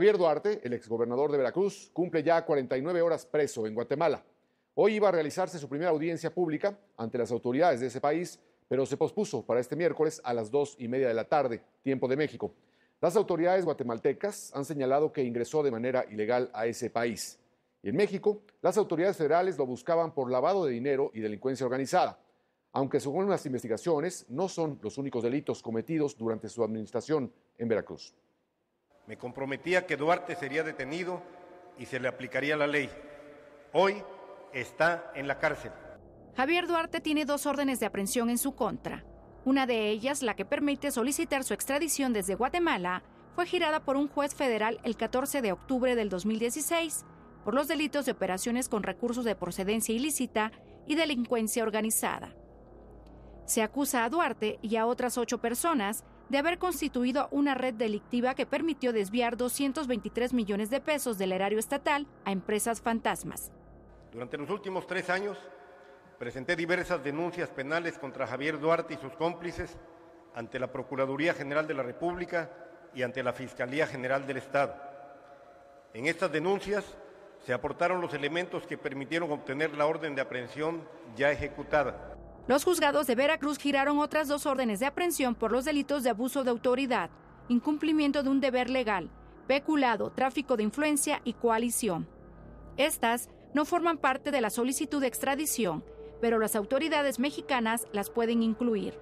Javier Duarte, el exgobernador de Veracruz, cumple ya 49 horas preso en Guatemala. Hoy iba a realizarse su primera audiencia pública ante las autoridades de ese país, pero se pospuso para este miércoles a las 2:30 de la tarde, tiempo de México. Las autoridades guatemaltecas han señalado que ingresó de manera ilegal a ese país. Y en México, las autoridades federales lo buscaban por lavado de dinero y delincuencia organizada, aunque según las investigaciones no son los únicos delitos cometidos durante su administración en Veracruz. Me comprometía que Duarte sería detenido y se le aplicaría la ley. Hoy está en la cárcel. Javier Duarte tiene 2 órdenes de aprehensión en su contra. Una de ellas, la que permite solicitar su extradición desde Guatemala, fue girada por un juez federal el 14 de octubre del 2016 por los delitos de operaciones con recursos de procedencia ilícita y delincuencia organizada. Se acusa a Duarte y a otras 8 personas de haber constituido una red delictiva que permitió desviar 223 millones de pesos del erario estatal a empresas fantasmas. Durante los últimos 3 años, presenté diversas denuncias penales contra Javier Duarte y sus cómplices ante la Procuraduría General de la República y ante la Fiscalía General del Estado. En estas denuncias se aportaron los elementos que permitieron obtener la orden de aprehensión ya ejecutada. Los juzgados de Veracruz giraron otras 2 órdenes de aprehensión por los delitos de abuso de autoridad, incumplimiento de un deber legal, peculado, tráfico de influencia y coalición. Estas no forman parte de la solicitud de extradición, pero las autoridades mexicanas las pueden incluir.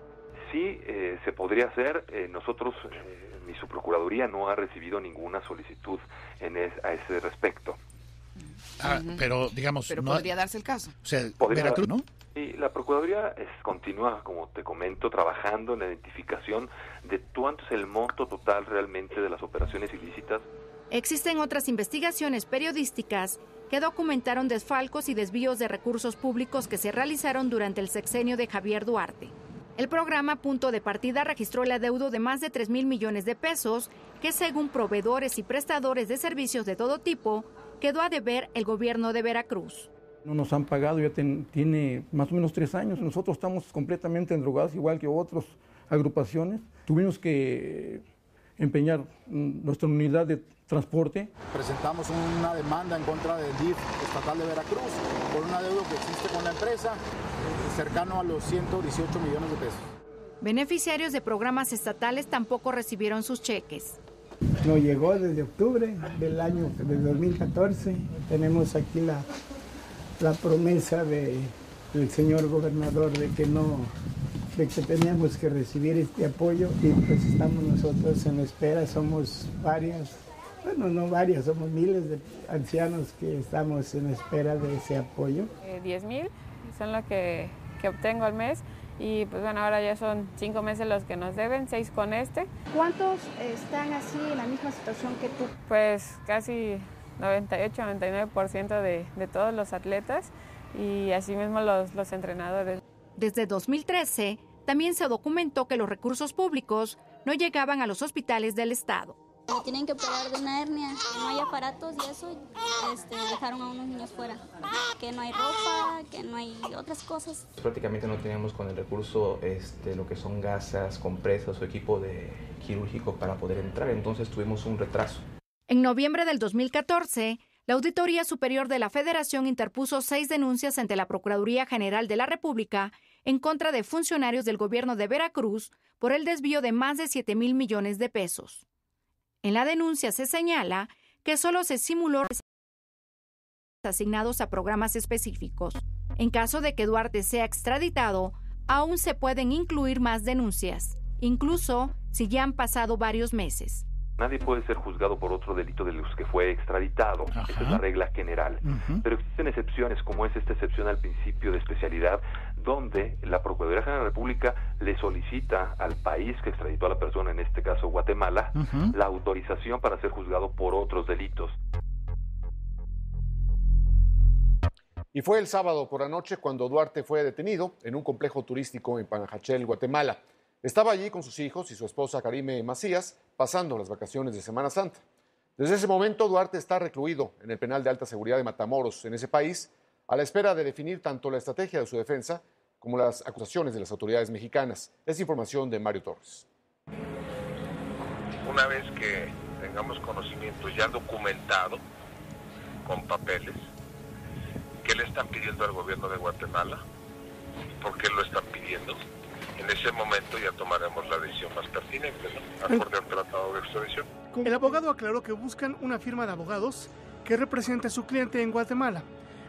Sí, se podría hacer. Nosotros, mi subprocuraduría no ha recibido ninguna solicitud a ese respecto. Pero digamos... Pero no podría darse el caso. O sea, Veracruz, ¿no? Y la Procuraduría continúa, como te comento, trabajando en la identificación de cuánto es el monto total realmente de las operaciones ilícitas. Existen otras investigaciones periodísticas que documentaron desfalcos y desvíos de recursos públicos que se realizaron durante el sexenio de Javier Duarte. El programa Punto de Partida registró el adeudo de más de 3,000 millones de pesos que, según proveedores y prestadores de servicios de todo tipo, quedó a deber el gobierno de Veracruz. No nos han pagado, ya tiene más o menos 3 años. Nosotros estamos completamente endrogados, igual que otras agrupaciones. Tuvimos que empeñar nuestra unidad de transporte. Presentamos una demanda en contra del DIF estatal de Veracruz por un adeudo que existe con la empresa cercano a los 118 millones de pesos. Beneficiarios de programas estatales tampoco recibieron sus cheques. No llegó desde octubre del 2014. Tenemos aquí la promesa del señor gobernador de que teníamos que recibir este apoyo y pues estamos nosotros en espera. Somos somos miles de ancianos que estamos en espera de ese apoyo. 10,000 son lo que obtengo al mes y pues bueno, ahora ya son 5 meses los que nos deben, 6 con este. ¿Cuántos están así en la misma situación que tú? Pues casi 98-99% de todos los atletas y asimismo los entrenadores. Desde 2013, también se documentó que los recursos públicos no llegaban a los hospitales del estado. Me tienen que operar de una hernia, que no hay aparatos y eso, dejaron a unos niños fuera. Que no hay ropa, que no hay otras cosas. Prácticamente no teníamos con el recurso lo que son gasas, compresas o equipo quirúrgico para poder entrar, entonces tuvimos un retraso. En noviembre del 2014, la Auditoría Superior de la Federación interpuso 6 denuncias ante la Procuraduría General de la República en contra de funcionarios del gobierno de Veracruz por el desvío de más de 7,000 millones de pesos. En la denuncia se señala que solo se simuló asignados a programas específicos. En caso de que Duarte sea extraditado, aún se pueden incluir más denuncias, incluso si ya han pasado varios meses. Nadie puede ser juzgado por otro delito de los que fue extraditado. Ajá. Esa es la regla general. Pero existen excepciones, como es esta excepción al principio de especialidad, donde la Procuraduría General de la República le solicita al país que extraditó a la persona, en este caso Guatemala, la autorización para ser juzgado por otros delitos. Y fue el sábado por la noche cuando Duarte fue detenido en un complejo turístico en Panajachel, Guatemala. Estaba allí con sus hijos y su esposa Karime Macías, pasando las vacaciones de Semana Santa. Desde ese momento, Duarte está recluido en el penal de alta seguridad de Matamoros, en ese país, a la espera de definir tanto la estrategia de su defensa como las acusaciones de las autoridades mexicanas. Es información de Mario Torres. Una vez que tengamos conocimiento ya documentado, con papeles, qué le están pidiendo al gobierno de Guatemala, por qué lo están pidiendo. En ese momento ya tomaremos la decisión más pertinente, ¿no? Acorde al tratado de extradición. El abogado aclaró que buscan una firma de abogados que represente a su cliente en Guatemala,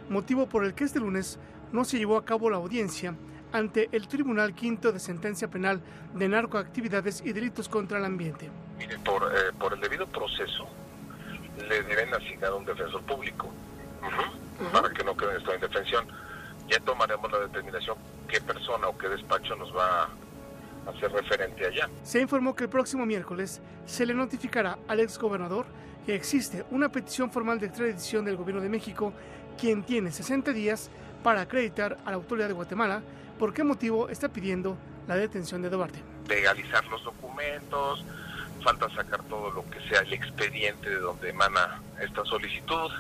motivo por el que este lunes no se llevó a cabo la audiencia ante el Tribunal Quinto de Sentencia Penal de Narcoactividades y Delitos contra el Ambiente. Mire, por el debido proceso, le deben asignar un defensor público, para que no quede en estado de indefensión. Ya tomaremos la determinación qué persona o qué despacho nos va a hacer referente allá. Se informó que el próximo miércoles se le notificará al exgobernador que existe una petición formal de extradición del Gobierno de México, quien tiene 60 días para acreditar a la autoridad de Guatemala por qué motivo está pidiendo la detención de Duarte. Legalizar los documentos, falta sacar todo lo que sea el expediente de donde emana esta solicitud,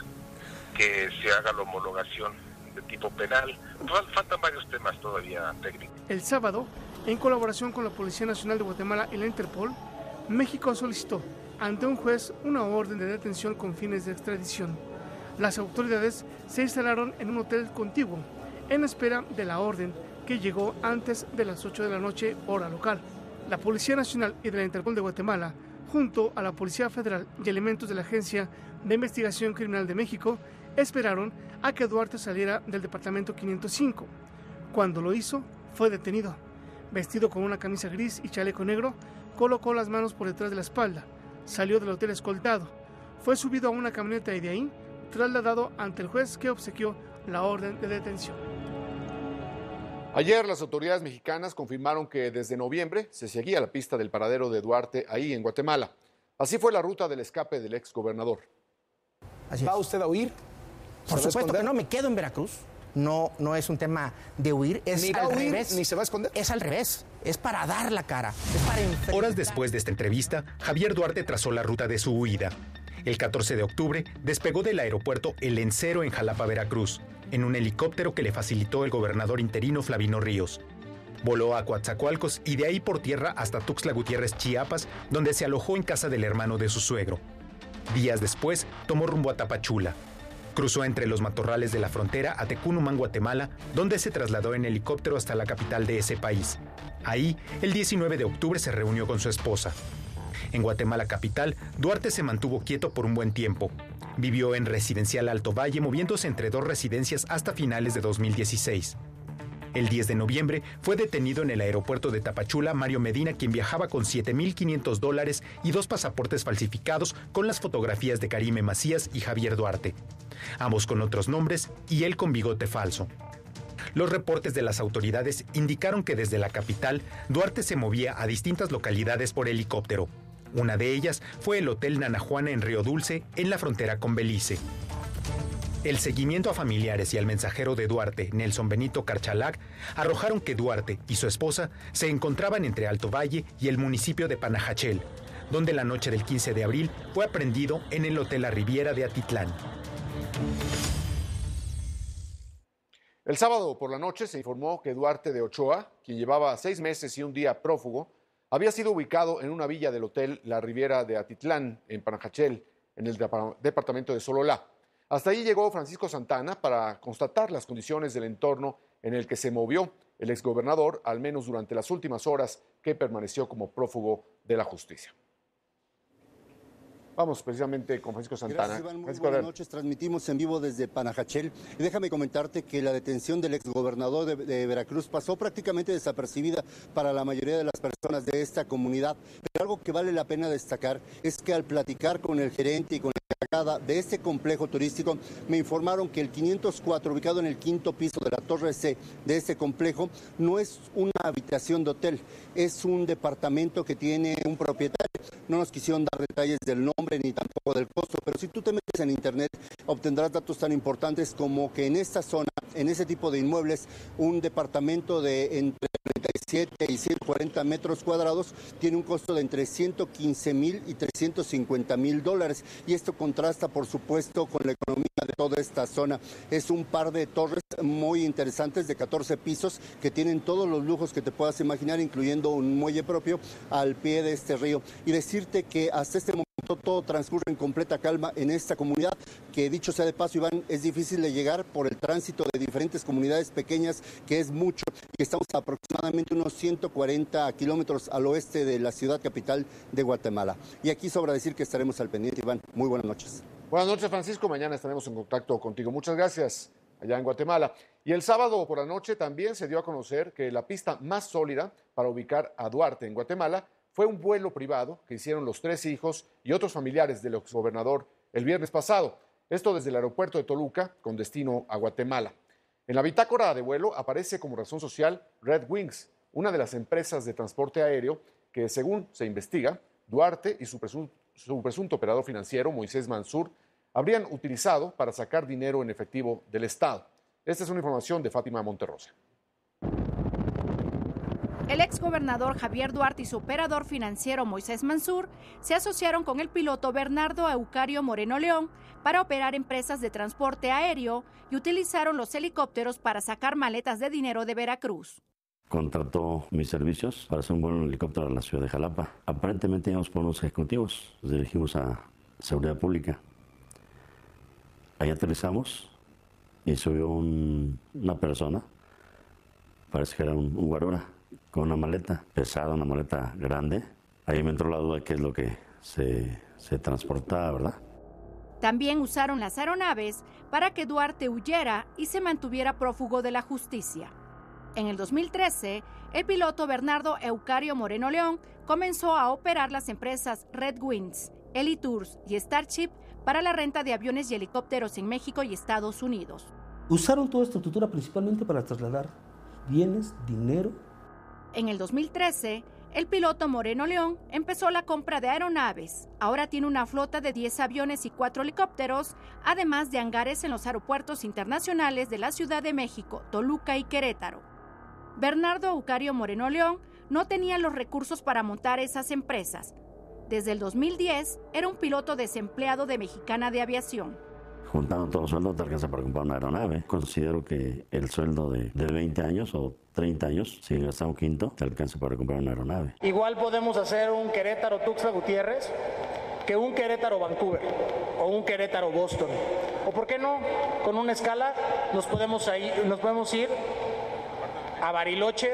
que se haga la homologación de tipo penal. Faltan varios temas todavía técnicos. El sábado, en colaboración con la Policía Nacional de Guatemala y la Interpol, México solicitó ante un juez una orden de detención con fines de extradición. Las autoridades se instalaron en un hotel contiguo en espera de la orden que llegó antes de las 8 de la noche, hora local. La Policía Nacional y de la Interpol de Guatemala, junto a la Policía Federal y elementos de la Agencia de Investigación Criminal de México, esperaron a que Duarte saliera del departamento 505. Cuando lo hizo, fue detenido. Vestido con una camisa gris y chaleco negro, colocó las manos por detrás de la espalda, salió del hotel escoltado, fue subido a una camioneta y de ahí trasladado ante el juez que obsequió la orden de detención. Ayer las autoridades mexicanas confirmaron que desde noviembre se seguía la pista del paradero de Duarte ahí en Guatemala. Así fue la ruta del escape del exgobernador. ¿Va usted a huir? Por supuesto que no, me quedo en Veracruz. No es un tema de huir, es ni va a al huir, revés. Ni se va a esconder. Es al revés, es para dar la cara, es para enfrentar. Horas después de esta entrevista, Javier Duarte trazó la ruta de su huida. El 14 de octubre despegó del aeropuerto El Lencero en Jalapa, Veracruz, en un helicóptero que le facilitó el gobernador interino Flavino Ríos. Voló a Coatzacoalcos y de ahí por tierra hasta Tuxtla Gutiérrez, Chiapas, donde se alojó en casa del hermano de su suegro. Días después, tomó rumbo a Tapachula. Cruzó entre los matorrales de la frontera a Tecunumán, Guatemala, donde se trasladó en helicóptero hasta la capital de ese país. Ahí, el 19 de octubre se reunió con su esposa. En Guatemala capital, Duarte se mantuvo quieto por un buen tiempo. Vivió en Residencial Alto Valle, moviéndose entre dos residencias hasta finales de 2016. El 10 de noviembre fue detenido en el aeropuerto de Tapachula Mario Medina, quien viajaba con $7,500 y 2 pasaportes falsificados con las fotografías de Karime Macías y Javier Duarte, ambos con otros nombres y él con bigote falso. Los reportes de las autoridades indicaron que desde la capital, Duarte se movía a distintas localidades por helicóptero. Una de ellas fue el Hotel Nana Juana en Río Dulce, en la frontera con Belice. El seguimiento a familiares y al mensajero de Duarte, Nelson Benito Carchalac, arrojaron que Duarte y su esposa se encontraban entre Alto Valle y el municipio de Panajachel, donde la noche del 15 de abril fue aprehendido en el Hotel La Riviera de Atitlán. El sábado por la noche se informó que Duarte de Ochoa, quien llevaba 6 meses y un día prófugo, había sido ubicado en una villa del Hotel La Riviera de Atitlán, en Panajachel, en el departamento de Sololá. Hasta ahí llegó Francisco Santana para constatar las condiciones del entorno en el que se movió el exgobernador, al menos durante las últimas horas que permaneció como prófugo de la justicia. Vamos precisamente con Francisco Santana. Gracias, Iván. Muy buenas noches. Transmitimos en vivo desde Panajachel. Y déjame comentarte que la detención del exgobernador de Veracruz pasó prácticamente desapercibida para la mayoría de las personas de esta comunidad. Pero algo que vale la pena destacar es que al platicar con el gerente y con de este complejo turístico, me informaron que el 504, ubicado en el 5º piso de la Torre C de este complejo, no es una habitación de hotel, es un departamento que tiene un propietario. No nos quisieron dar detalles del nombre ni tampoco del costo, pero si tú te metes en internet obtendrás datos tan importantes como que en esta zona, en ese tipo de inmuebles, un departamento de entre 37 y 140 metros cuadrados tiene un costo de entre $115,000 y $350,000, y esto contrasta por supuesto con la economía de toda esta zona. Es un par de torres muy interesantes de 14 pisos que tienen todos los lujos que te puedas imaginar, incluyendo un muelle propio al pie de este río. Y decirte que hasta este momento todo transcurre en completa calma en esta comunidad, que dicho sea de paso, Iván, es difícil de llegar por el tránsito de diferentes comunidades pequeñas, que es mucho, y estamos aproximadamente unos 140 kilómetros al oeste de la ciudad capital de Guatemala. Y aquí sobra decir que estaremos al pendiente, Iván. Muy buenas noches. Buenas noches, Francisco. Mañana estaremos en contacto contigo. Muchas gracias allá en Guatemala. Y el sábado por la noche también se dio a conocer que la pista más sólida para ubicar a Duarte en Guatemala fue un vuelo privado que hicieron los 3 hijos y otros familiares del exgobernador el viernes pasado. Esto desde el aeropuerto de Toluca con destino a Guatemala. En la bitácora de vuelo aparece como razón social Red Wings, una de las empresas de transporte aéreo que, según se investiga, Duarte y su presunto operador financiero, Moisés Mansur, habrían utilizado para sacar dinero en efectivo del Estado. Esta es una información de Fátima Monterrosa. El exgobernador Javier Duarte y su operador financiero Moisés Mansur se asociaron con el piloto Bernardo Eucario Moreno León para operar empresas de transporte aéreo y utilizaron los helicópteros para sacar maletas de dinero de Veracruz. Contrató mis servicios para hacer un vuelo en helicóptero a la ciudad de Jalapa. Aparentemente íbamos por unos ejecutivos, nos dirigimos a Seguridad Pública. Ahí aterrizamos y subió una persona, parece que era un guarura, con una maleta pesada, una maleta grande. Ahí me entró la duda de qué es lo que se transportaba, ¿verdad? También usaron las aeronaves para que Duarte huyera y se mantuviera prófugo de la justicia. En el 2013, el piloto Bernardo Eucario Moreno León comenzó a operar las empresas Red Wings, Elitours y Starship para la renta de aviones y helicópteros en México y Estados Unidos. Usaron toda esta estructura principalmente para trasladar bienes, dinero. En el 2013, el piloto Moreno León empezó la compra de aeronaves. Ahora tiene una flota de 10 aviones y 4 helicópteros, además de hangares en los aeropuertos internacionales de la Ciudad de México, Toluca y Querétaro. Bernardo Eucario Moreno León no tenía los recursos para montar esas empresas. Desde el 2010 era un piloto desempleado de Mexicana de Aviación. Juntando todo sueldo te alcanza para comprar una aeronave. Considero que el sueldo de 20 años o 30 años, si gastas un quinto, te alcanza para comprar una aeronave. Igual podemos hacer un Querétaro-Tuxtla Gutiérrez que un Querétaro-Vancouver o un Querétaro-Boston. O por qué no, con una escala nos podemos ir a Bariloche.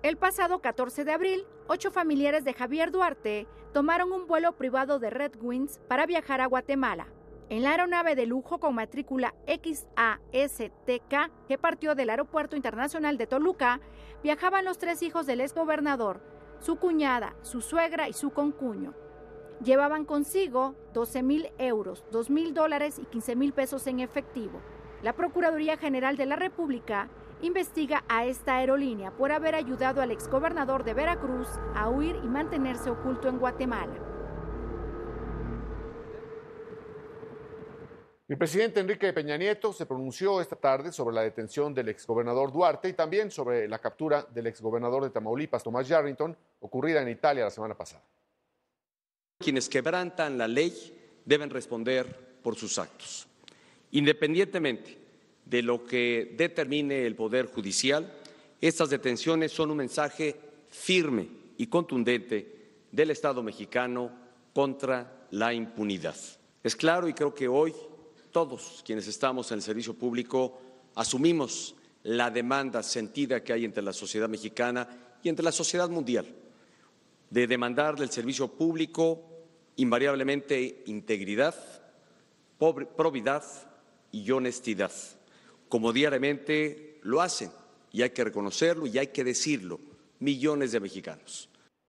El pasado 14 de abril, 8 familiares de Javier Duarte tomaron un vuelo privado de Red Wings para viajar a Guatemala. En la aeronave de lujo con matrícula XASTK que partió del Aeropuerto Internacional de Toluca, viajaban los 3 hijos del exgobernador, su cuñada, su suegra y su concuño. Llevaban consigo 12,000 euros, $2,000 y 15,000 pesos en efectivo. La Procuraduría General de la República investiga a esta aerolínea por haber ayudado al exgobernador de Veracruz a huir y mantenerse oculto en Guatemala. El presidente Enrique Peña Nieto se pronunció esta tarde sobre la detención del exgobernador Duarte y también sobre la captura del exgobernador de Tamaulipas, Tomás Yarrington, ocurrida en Italia la semana pasada. Quienes quebrantan la ley deben responder por sus actos. Independientemente de lo que determine el Poder Judicial, estas detenciones son un mensaje firme y contundente del Estado mexicano contra la impunidad. Es claro, y creo que hoy todos quienes estamos en el servicio público asumimos la demanda sentida que hay entre la sociedad mexicana y entre la sociedad mundial de demandar del servicio público invariablemente integridad, probidad y honestidad, como diariamente lo hacen, y hay que reconocerlo y hay que decirlo, millones de mexicanos.